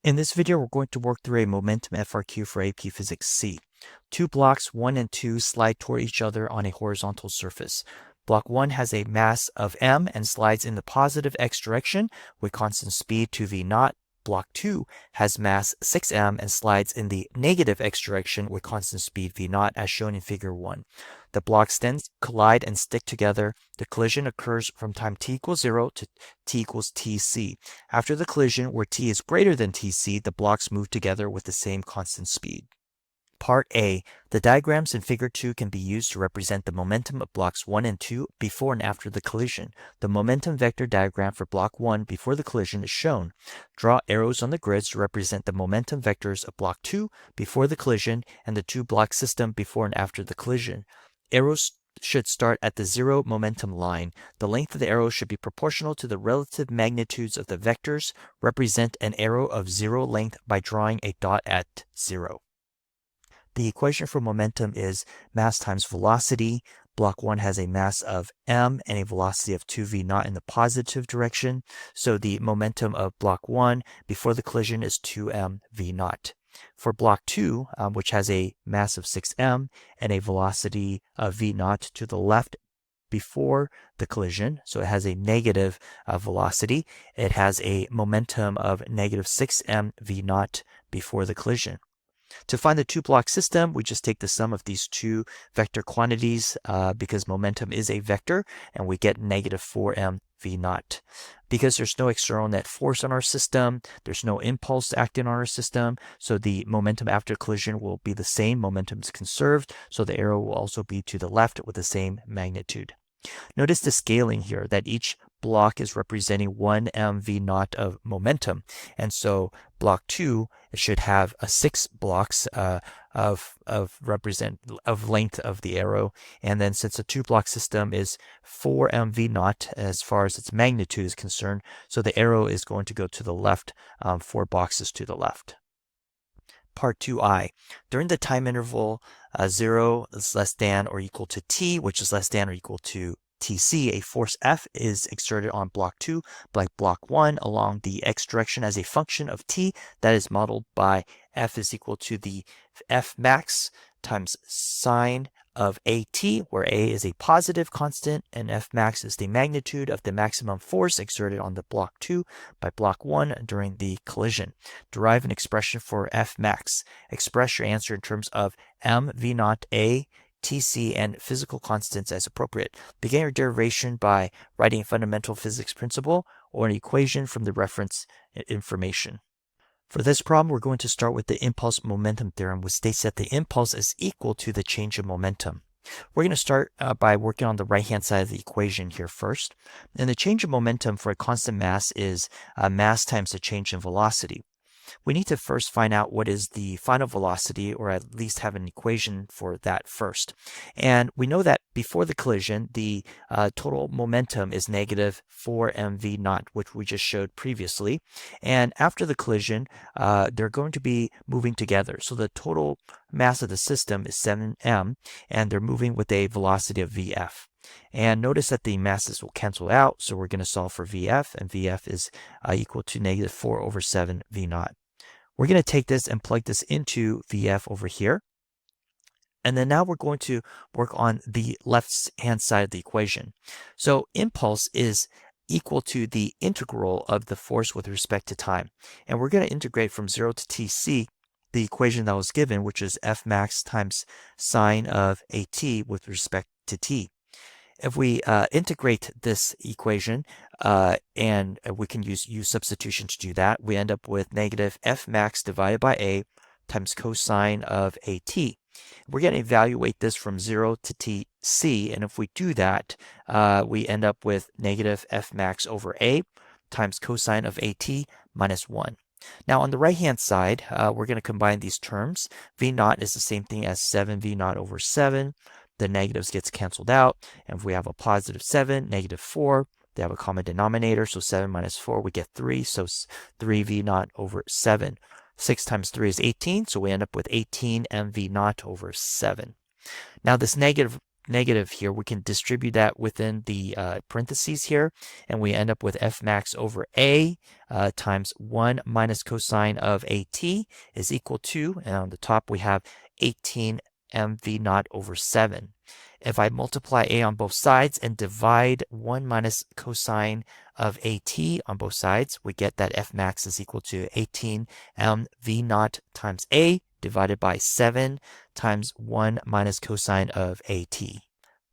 In this video, we're going to work through a momentum FRQ for AP Physics C. Two blocks 1 and 2 slide toward each other on a horizontal surface. Block 1 has a mass of m and slides in the positive x direction with constant speed 2v0. Block 2 has mass 6m and slides in the negative x direction with constant speed v0 as shown in figure 1. The blocks then collide and stick together. The collision occurs from time t equals 0 to t equals tc. After the collision, where t is greater than tc, the blocks move together with the same constant speed. Part A. The diagrams in figure 2 can be used to represent the momentum of blocks 1 and 2 before and after the collision. The momentum vector diagram for block 1 before the collision is shown. Draw arrows on the grids to represent the momentum vectors of block 2 before the collision and the two block system before and after the collision. Arrows should start at the zero momentum line. The length of the arrow should be proportional to the relative magnitudes of the vectors. Represent an arrow of zero length by drawing a dot at 0. The equation for momentum is mass times velocity. Block 1 has a mass of m and a velocity of 2v0 in the positive direction. So the momentum of block 1 before the collision is 2m v0. For block 2, which has a mass of 6m and a velocity of v0 to the left before the collision, so it has a negative velocity, it has a momentum of negative 6m v0 before the collision. To find the two-block system, we just take the sum of these two vector quantities because momentum is a vector, and we get negative 4m v0. Because there's no external net force on our system, there's no impulse acting on our system, so the momentum after collision will be the same. Momentum is conserved, so the arrow will also be to the left with the same magnitude. Notice the scaling here, that each block is representing 1 mv0 of momentum, and so block 2 should have 6 blocks of length of the arrow, and then since the two-block system is 4 mv0 as far as its magnitude is concerned, so the arrow is going to go to the left 4 boxes to the left. Part 2i. During the time interval 0 is less than or equal to t, which is less than or equal to tc, a force F is exerted on block 2 by block 1 along the x direction as a function of t that is modeled by F is equal to the F max times sine of AT, where A is a positive constant and F max is the magnitude of the maximum force exerted on the block 2 by block 1 during the collision. Derive an expression for F max. Express your answer in terms of m v0 A, Tc, and physical constants as appropriate. Begin your derivation by writing a fundamental physics principle or an equation from the reference information. For this problem, we're going to start with the impulse momentum theorem, which states that the impulse is equal to the change in momentum. We're going to start by working on the right-hand side of the equation here first. And the change in momentum for a constant mass is mass times the change in velocity. We need to first find out what is the final velocity, or at least have an equation for that first. And we know that before the collision, the total momentum is negative 4mv0, which we just showed previously. And after the collision, they're going to be moving together. So the total mass of the system is 7m, and they're moving with a velocity of vf. And notice that the masses will cancel out, so we're going to solve for vf, and vf is equal to negative 4 over 7 v0. We're going to take this and plug this into vf over here. And then now we're going to work on the left-hand side of the equation. So impulse is equal to the integral of the force with respect to time. And we're going to integrate from 0 to tc, the equation that was given, which is F max times sine of AT with respect to t. If we integrate this equation, and we can use substitution to do that, we end up with negative F max divided by A times cosine of AT. We're going to evaluate this from 0 to tc, and if we do that, we end up with negative F max over A times cosine of AT minus 1. Now on the right-hand side, we're going to combine these terms. V0 is the same thing as 7v0 over 7. The negatives gets canceled out, and if we have a positive 7, negative 4, they have a common denominator, so 7 minus 4, we get 3, so 3v0 over 7. 6 times 3 is 18, so we end up with 18 mv0 over 7. Now this negative negative here, we can distribute that within the parentheses here, and we end up with F max over A times 1 minus cosine of AT is equal to, and on the top we have 18 mv naught over 7. If I multiply A on both sides and divide 1 minus cosine of AT on both sides, we get that F max is equal to 18 mv naught times A divided by 7 times 1 minus cosine of AT.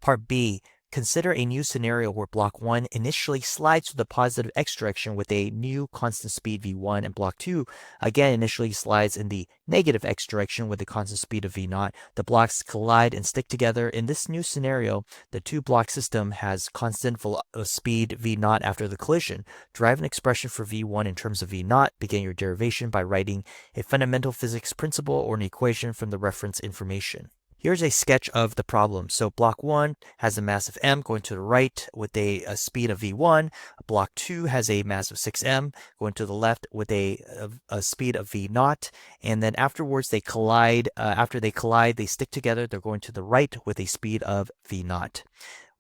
Part B. Consider a new scenario where block 1 initially slides to the positive x direction with a new constant speed v1, and block 2 again initially slides in the negative x direction with a constant speed of v0. The blocks collide and stick together. In this new scenario, the two-block system has constant speed v0 after the collision. Derive an expression for v1 in terms of v0. Begin your derivation by writing a fundamental physics principle or an equation from the reference information. Here's a sketch of the problem. So block 1 has a mass of m going to the right with a speed of v1. Block 2 has a mass of 6m going to the left with a speed of v0. And then afterwards they collide. After they collide, they stick together. They're going to the right with a speed of v0.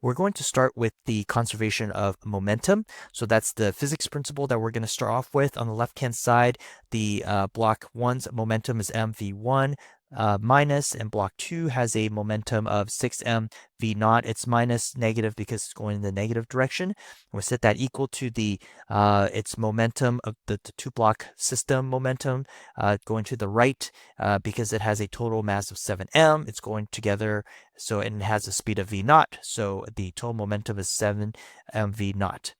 We're going to start with the conservation of momentum. So that's the physics principle that we're going to start off with. On the left-hand side, the block 1's momentum is mv1 minus, and block 2 has a momentum of 6m v0. It's minus negative because it's going in the negative direction. We'll set that equal to the its momentum of the two-block system momentum going to the right because it has a total mass of 7m. It's going together, so it has a speed of v0. So the total momentum is 7m v0.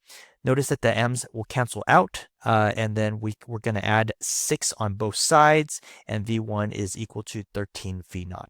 Notice that the m's will cancel out, and then we're going to add 6 on both sides, and v1 is equal to 13 v0.